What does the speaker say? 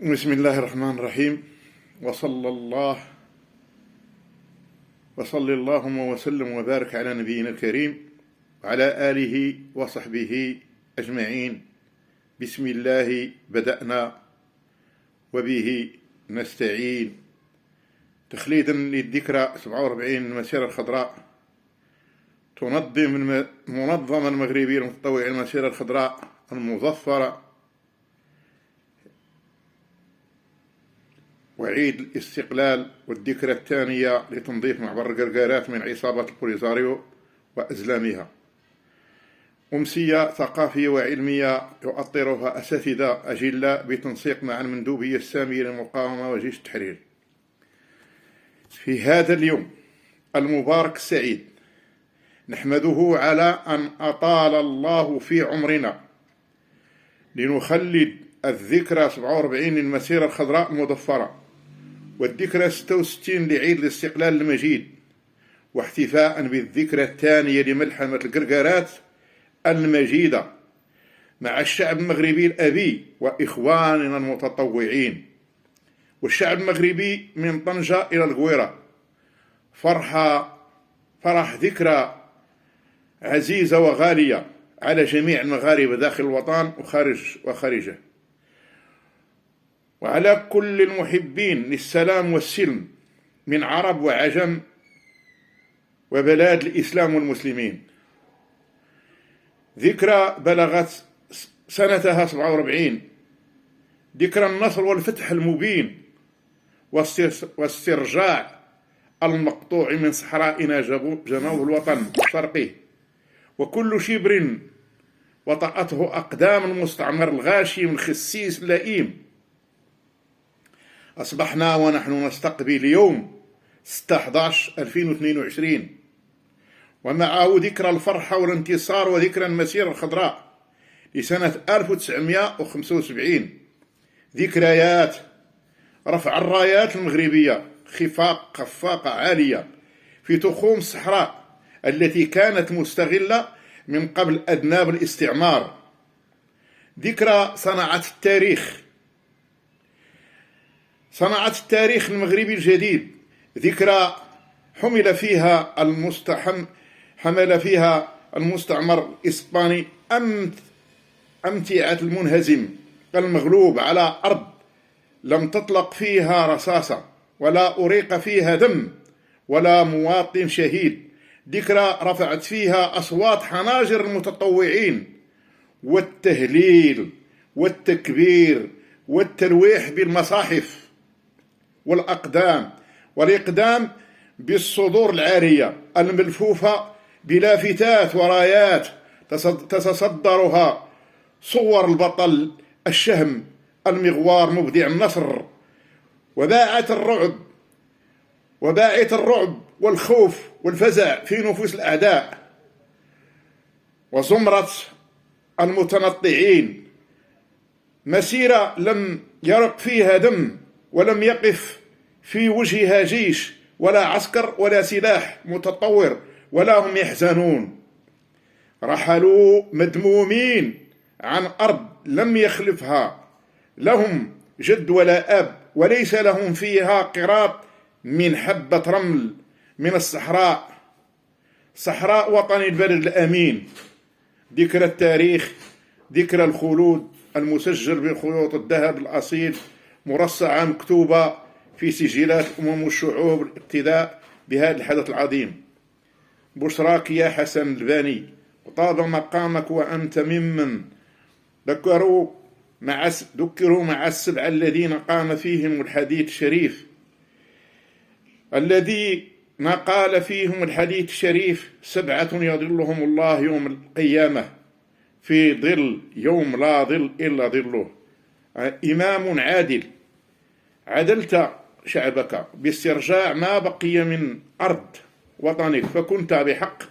بسم الله الرحمن الرحيم. وصل اللهم وسلم وبارك على نبينا الكريم وعلى آله وصحبه أجمعين. بسم الله بدأنا وبه نستعين. تخليدا للذكرى 47 من المسيرة الخضراء، تنظم المنظمة المغربية المتطوعة المسيرة الخضراء المظفرة وعيد الاستقلال والذكرى الثانية لتنظيف معبر القرقارات من عصابة البوليساريو وأزلامها. أمسية ثقافية وعلمية يؤطرها أساتذة أجلاء بتنسيق مع المندوبية السامية للمقاومة وجيش التحرير. في هذا اليوم المبارك السعيد نحمده على أن أطال الله في عمرنا لنخلد الذكرى 47 للمسيرة الخضراء المظفرة والذكرى 66 لعيد الاستقلال المجيد، واحتفاء بالذكرى الثانية لملحمة القرقارات المجيدة مع الشعب المغربي الأبي وإخواننا المتطوعين والشعب المغربي من طنجة إلى الغويرة. فرح ذكرى عزيزة وغالية على جميع المغاربة داخل الوطن وخارجه، وعلى كل المحبين للسلام والسلم من عرب وعجم وبلاد الإسلام والمسلمين. ذكرى بلغت سنتها 47، ذكرى النصر والفتح المبين واسترجاع المقطوع من صحرائنا جنوب الوطن الشرقي، وكل شبر وطأته أقدام المستعمر الغاشي من خسيس اللئيم. أصبحنا ونحن نستقبل يوم 6/11/2022 ومعه ذكرى الفرحة والانتصار وذكرى المسيرة الخضراء لسنة 1975، ذكريات رفع الرايات المغربية خفاقة عالية في تخوم الصحراء التي كانت مستغلة من قبل أذناب الاستعمار، ذكرى صنعت التاريخ المغربي الجديد، ذكرى حمل فيها المستعمر الإسباني أمتعة المنهزم المغلوب على أرض لم تطلق فيها رصاصة ولا أريق فيها دم ولا مواطن شهيد، ذكرى رفعت فيها أصوات حناجر المتطوعين والتهليل والتكبير والتلويح بالمصاحف والإقدام بالصدور العارية الملفوفة بلافتات ورايات تتصدرها صور البطل الشهم المغوار مبدع النصر وباعت الرعب والخوف والفزع في نفوس الأعداء وزمرة المتنطعين. مسيرة لم يرق فيها دم ولم يقف في وجهها جيش ولا عسكر ولا سلاح متطور ولا هم يحزنون. رحلوا مدمومين عن أرض لم يخلفها لهم جد ولا أب، وليس لهم فيها قراط من حبة رمل من صحراء وطن البلد الأمين. ذكرى التاريخ، ذكرى الخلود المسجل بخيوط الذهب الأصيل مرصعة مكتوبة في سجلات الأمم والشعوب الاقتداء بهذا الحدث العظيم. بشراك يا حسن الباني وطاب مقامك وأنت ممن ذكروا مع السبعة الذين قام فيهم الحديث الشريف 7 يظلهم الله يوم القيامة في ظل يوم لا ظل إلا ظله. إمام عادل عدلت شعبك باسترجاع ما بقي من أرض وطنك، فكنت بحق